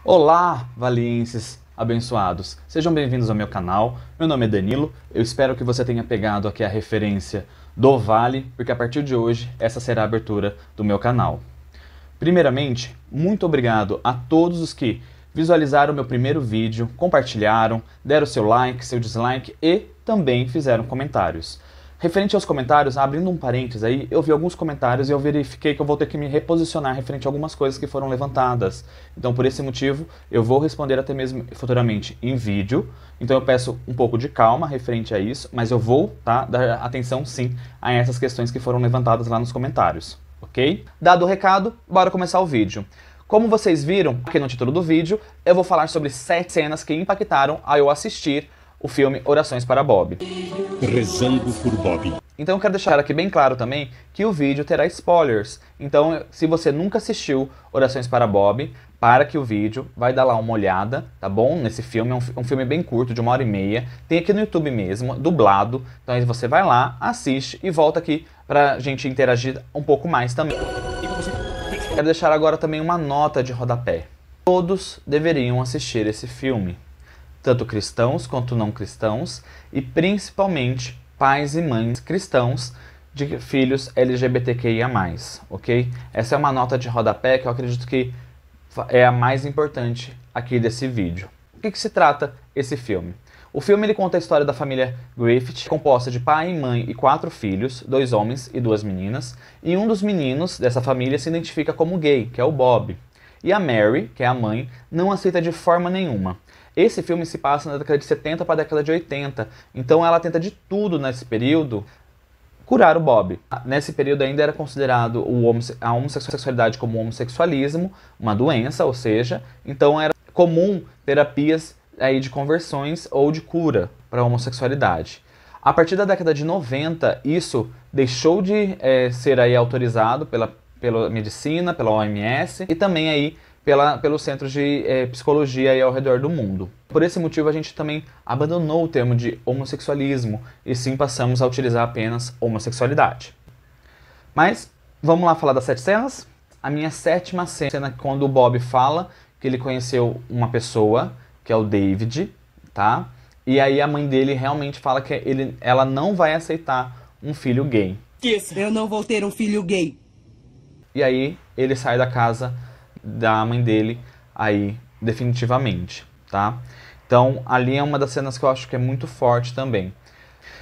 Olá, valienses abençoados! Sejam bem-vindos ao meu canal. Meu nome é Danilo. Eu espero que você tenha pegado aqui a referência do Vale, porque a partir de hoje essa será a abertura do meu canal. Primeiramente, muito obrigado a todos os que visualizaram meu primeiro vídeo, compartilharam, deram seu like, seu dislike e também fizeram comentários. Referente aos comentários, abrindo um parênteses aí, eu vi alguns comentários e eu verifiquei que eu vou ter que me reposicionar referente a algumas coisas que foram levantadas. Então, por esse motivo, eu vou responder até mesmo futuramente em vídeo. Então, eu peço um pouco de calma referente a isso, mas eu vou dar atenção sim a essas questões que foram levantadas lá nos comentários, ok? Dado o recado, bora começar o vídeo. Como vocês viram aqui no título do vídeo, eu vou falar sobre 7 cenas que impactaram ao eu assistir o filme Orações para Bob. Rezando por Bob. Então eu quero deixar aqui bem claro também que o vídeo terá spoilers. Então, se você nunca assistiu Orações para Bob, para que o vídeo, vai dar lá uma olhada, tá bom? Nesse filme, é um filme bem curto, de 1h30. Tem aqui no YouTube mesmo, dublado. Então aí você vai lá, assiste e volta aqui pra gente interagir um pouco mais também. Quero deixar agora também uma nota de rodapé. Todos deveriam assistir esse filme. Tanto cristãos quanto não cristãos, e principalmente pais e mães cristãos de filhos LGBTQIA+, ok? Essa é uma nota de rodapé que eu acredito que é a mais importante aqui desse vídeo. O que se trata esse filme? O filme ele conta a história da família Griffith, composta de pai, mãe e 4 filhos, 2 homens e 2 meninas, e um dos meninos dessa família se identifica como gay, que é o Bob. E a Mary, que é a mãe, não aceita de forma nenhuma. Esse filme se passa na década de 70 para a década de 80, então ela tenta de tudo nesse período curar o Bob. Nesse período ainda era considerado a homossexualidade como homossexualismo, uma doença, ou seja, então era comum terapias aí de conversões ou de cura para a homossexualidade. A partir da década de 90, isso deixou de ser aí autorizado pela medicina, pela OMS e também aí pelos centros de psicologia aí ao redor do mundo. Por esse motivo a gente também abandonou o termo de homossexualismo e sim passamos a utilizar apenas homossexualidade. Mas vamos lá falar das 7 cenas? A minha 7ª cena é quando o Bob fala que ele conheceu uma pessoa, que é o David, tá? E aí a mãe dele realmente fala que ela não vai aceitar um filho gay. Eu não vou ter um filho gay. E aí ele sai da casa da mãe dele aí definitivamente, tá? Então ali é uma das cenas que eu acho que é muito forte também.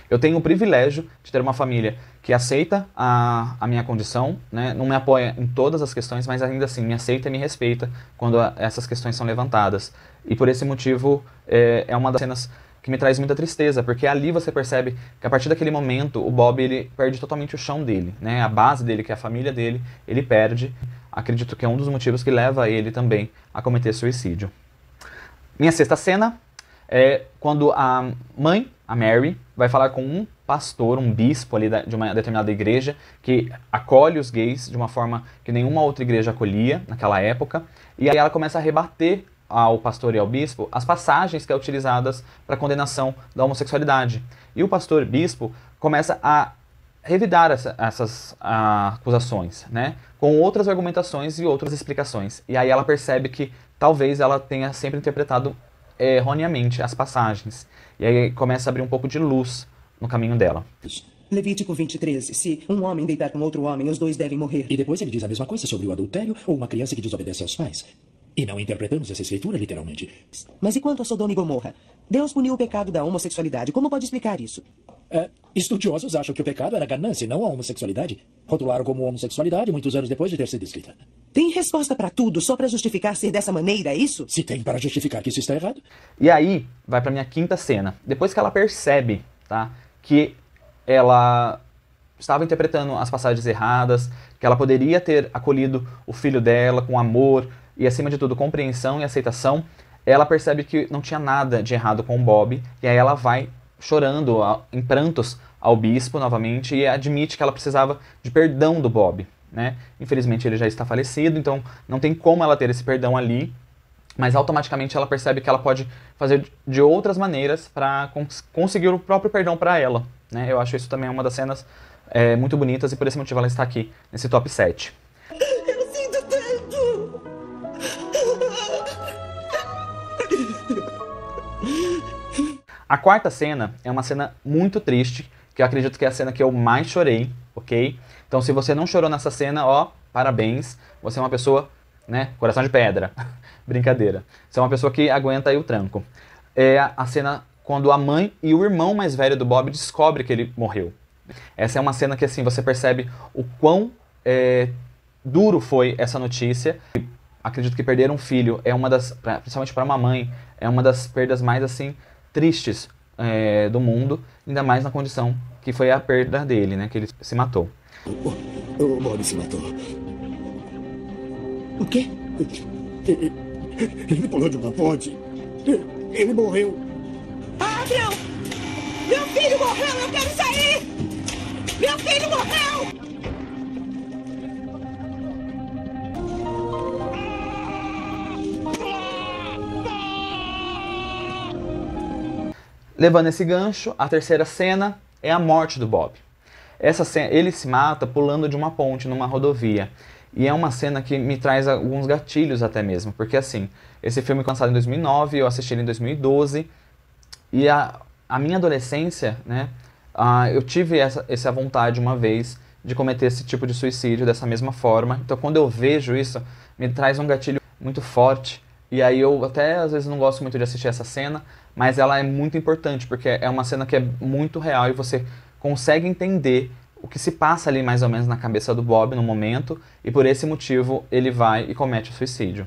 Eu tenho o privilégio de ter uma família que aceita a minha condição, né? Não me apoia em todas as questões, mas ainda assim me aceita e me respeita quando essas questões são levantadas. E por esse motivo é uma das cenas que me traz muita tristeza, porque ali você percebe que a partir daquele momento o Bob ele perde totalmente o chão dele, né? A base dele, que é a família dele, ele perde. Acredito que é um dos motivos que leva ele também a cometer suicídio. Minha 6ª cena é quando a mãe, a Mary, vai falar com um pastor, um bispo ali de uma determinada igreja, que acolhe os gays de uma forma que nenhuma outra igreja acolhia naquela época, e aí ela começa a rebater ao pastor e ao bispo as passagens que são utilizadas para a condenação da homossexualidade. E o pastor bispo começa a revidar essas acusações, né, com outras argumentações e outras explicações. E aí ela percebe que talvez ela tenha sempre interpretado erroneamente as passagens. E aí começa a abrir um pouco de luz no caminho dela. Levítico 20:13. Se um homem deitar com outro homem, os dois devem morrer. E depois ele diz a mesma coisa sobre o adultério ou uma criança que desobedece aos pais. E não interpretamos essa escritura literalmente. Mas e quanto a Sodoma e Gomorra? Deus puniu o pecado da homossexualidade. Como pode explicar isso? Estudiosos acham que o pecado era a ganância e não a homossexualidade. Rotularam como homossexualidade muitos anos depois de ter sido escrita. Tem resposta pra tudo só pra justificar ser dessa maneira, é isso? Se tem para justificar que isso está errado. E aí vai pra minha 5ª cena. Depois que ela percebe, tá, que ela estava interpretando as passagens erradas, que ela poderia ter acolhido o filho dela com amor e, acima de tudo, compreensão e aceitação, ela percebe que não tinha nada de errado com o Bob, e aí ela vai chorando, em prantos, ao bispo novamente, e admite que ela precisava de perdão do Bob, né? Infelizmente ele já está falecido, então não tem como ela ter esse perdão ali, mas automaticamente ela percebe que ela pode fazer de outras maneiras para conseguir o próprio perdão para ela, né? Eu acho isso também uma das cenas muito bonitas, e por esse motivo ela está aqui nesse top 7. Eu sinto tanto! A quarta cena é uma cena muito triste, que eu acredito que é a cena que eu mais chorei, ok? Então se você não chorou nessa cena, ó, parabéns, você é uma pessoa, né, coração de pedra. Brincadeira. Você é uma pessoa que aguenta aí o tranco. É a cena quando a mãe e o irmão mais velho do Bob descobrem que ele morreu. Essa é uma cena que, assim, você percebe o quão duro foi essa notícia. Acredito que perder um filho é uma das, principalmente para uma mãe, é uma das perdas mais, assim, tristes do mundo, ainda mais na condição que foi a perda dele, né, que ele se matou. O Bob se matou. O quê? Ele pulou de uma ponte. Ele morreu. Ah, não! Meu filho morreu! Eu quero sair! Meu filho morreu! Levando esse gancho, a terceira cena é a morte do Bob. Essa cena, ele se mata pulando de uma ponte numa rodovia. E é uma cena que me traz alguns gatilhos até mesmo, porque assim, esse filme foi lançado em 2009, eu assisti ele em 2012, e a minha adolescência, né, eu tive essa vontade uma vez de cometer esse tipo de suicídio dessa mesma forma. Então quando eu vejo isso, me traz um gatilho muito forte, e aí eu até às vezes não gosto muito de assistir essa cena, mas ela é muito importante, porque é uma cena que é muito real e você consegue entender o que se passa ali mais ou menos na cabeça do Bob no momento, e por esse motivo ele vai e comete o suicídio.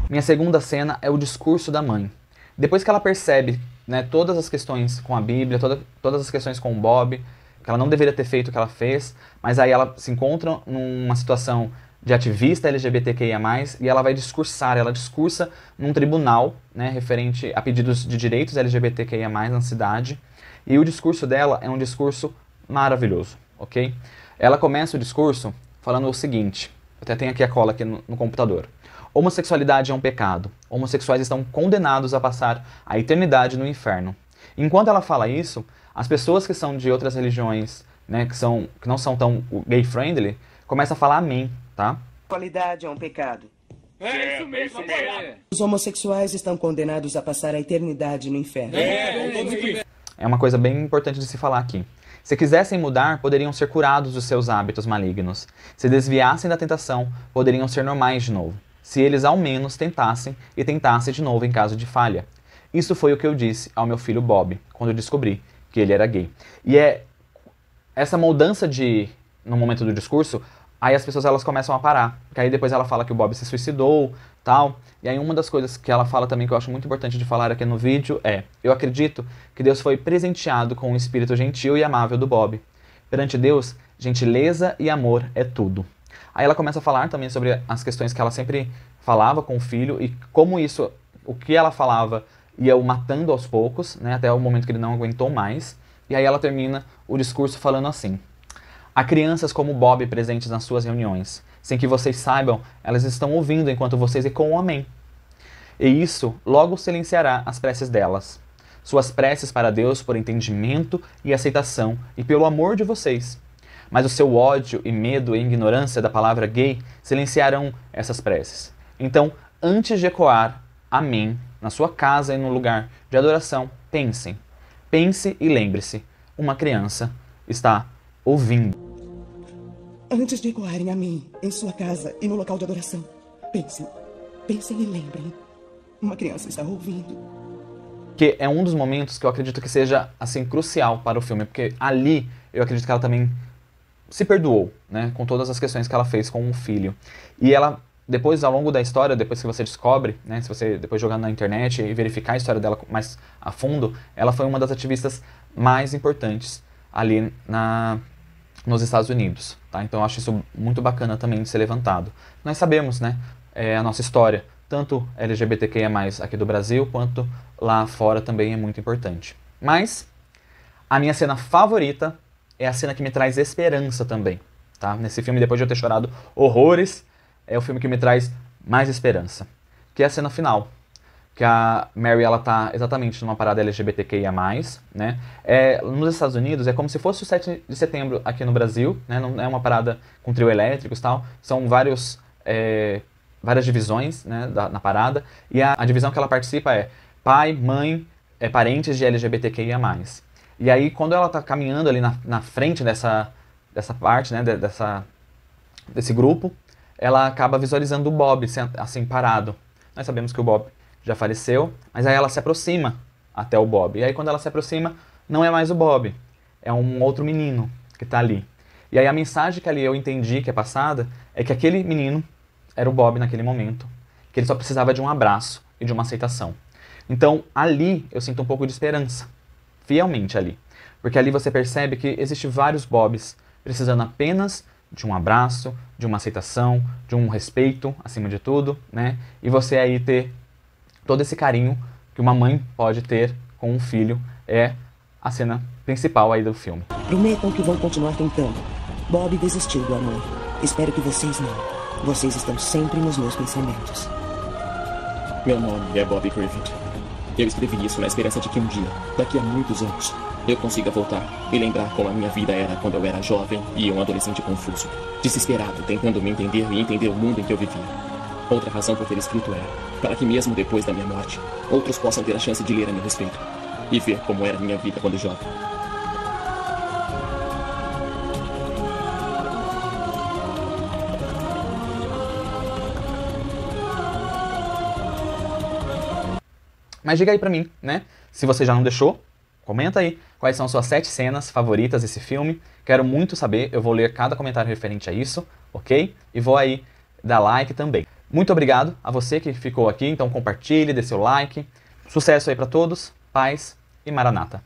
Minha segunda cena é o discurso da mãe. Depois que ela percebe, né, todas as questões com a Bíblia, todas as questões com o Bob, que ela não deveria ter feito o que ela fez, mas aí ela se encontra numa situação de ativista LGBTQIA+, e ela vai discursar, ela discursa num tribunal, né, referente a pedidos de direitos LGBTQIA+, na cidade, e o discurso dela é um discurso maravilhoso, ok? Ela começa o discurso falando o seguinte, eu até tenho aqui a cola aqui no computador: homossexualidade é um pecado, homossexuais estão condenados a passar a eternidade no inferno. Enquanto ela fala isso, as pessoas que são de outras religiões, né, que não são tão gay-friendly, começam a falar amém, tá? Qualidade é um pecado. É isso mesmo, Os homossexuais estão condenados a passar a eternidade no inferno. É uma coisa bem importante de se falar aqui. Se quisessem mudar, poderiam ser curados dos seus hábitos malignos. Se desviassem da tentação, poderiam ser normais de novo. Se eles ao menos tentassem e tentassem de novo em caso de falha. Isso foi o que eu disse ao meu filho Bob, quando eu descobri que ele era gay. E é essa mudança no momento do discurso, aí as pessoas elas começam a parar. Porque aí depois ela fala que o Bob se suicidou, tal. E aí uma das coisas que ela fala também que eu acho muito importante de falar aqui no vídeo é: eu acredito que Deus foi presenteado com um espírito gentil e amável do Bob. Perante Deus, gentileza e amor é tudo. Aí ela começa a falar também sobre as questões que ela sempre falava com o filho e como isso, o que ela falava, ia o matando aos poucos, né, até o momento que ele não aguentou mais. E aí ela termina o discurso falando assim: há crianças como Bob presentes nas suas reuniões. Sem que vocês saibam, elas estão ouvindo enquanto vocês ecoam um amém. E isso logo silenciará as preces delas. Suas preces para Deus por entendimento e aceitação e pelo amor de vocês. Mas o seu ódio e medo e ignorância da palavra gay silenciarão essas preces. Então, antes de ecoar amém na sua casa e no lugar de adoração, pensem. Pense e lembre-se, uma criança está ouvindo. Antes de ecoarem a mim em sua casa e no local de adoração, pensem e lembrem. Uma criança está ouvindo. Que é um dos momentos que eu acredito que seja assim crucial para o filme, porque ali eu acredito que ela também se perdoou, né, com todas as questões que ela fez com o filho. E ela, depois, ao longo da história, depois que você descobre, né, se você depois jogar na internet e verificar a história dela mais a fundo, ela foi uma das ativistas mais importantes ali nos Estados Unidos, tá? Então eu acho isso muito bacana também de ser levantado. Nós sabemos, né, a nossa história, tanto LGBTQIA+, aqui do Brasil, quanto lá fora também é muito importante. Mas a minha cena favorita é a cena que me traz esperança também, tá? Nesse filme, depois de eu ter chorado horrores, é o filme que me traz mais esperança, que é a cena final, que a Mary, ela tá exatamente numa parada LGBTQIA+, né? Nos Estados Unidos é como se fosse o 7 de setembro aqui no Brasil, né? Não é uma parada com trio elétricos e tal, são várias divisões, né, na parada, e a divisão que ela participa é pai, mãe, parentes de LGBTQIA+. E aí, quando ela tá caminhando ali na frente dessa parte, né, desse grupo, ela acaba visualizando o Bob, assim, parado. Nós sabemos que o Bob já faleceu, mas aí ela se aproxima até o Bob. E aí, quando ela se aproxima, não é mais o Bob, é um outro menino que tá ali. E aí, a mensagem que ali eu entendi que é passada é que aquele menino era o Bob naquele momento, que ele só precisava de um abraço e de uma aceitação. Então, ali, eu sinto um pouco de esperança, fielmente ali. Porque ali você percebe que existem vários Bobs precisando apenas de um abraço, de uma aceitação, de um respeito, acima de tudo, né? E você aí ter todo esse carinho que uma mãe pode ter com um filho é a cena principal aí do filme. Prometam que vão continuar tentando. Bob desistiu do amor. Espero que vocês não. Vocês estão sempre nos meus pensamentos. Meu nome é Bobby Griffith. Eu escrevi isso na esperança de que um dia, daqui a muitos anos, eu consiga voltar e lembrar como a minha vida era quando eu era jovem e um adolescente confuso, desesperado, tentando me entender e entender o mundo em que eu vivia. Outra razão por ter escrito era para que mesmo depois da minha morte, outros possam ter a chance de ler a meu respeito e ver como era a minha vida quando jovem. Mas diga aí pra mim, né? Se você já não deixou, comenta aí quais são suas 7 cenas favoritas desse filme. Quero muito saber, eu vou ler cada comentário referente a isso, ok? E vou aí dar like também. Muito obrigado a você que ficou aqui, então compartilhe, dê seu like. Sucesso aí pra todos, paz e maranata.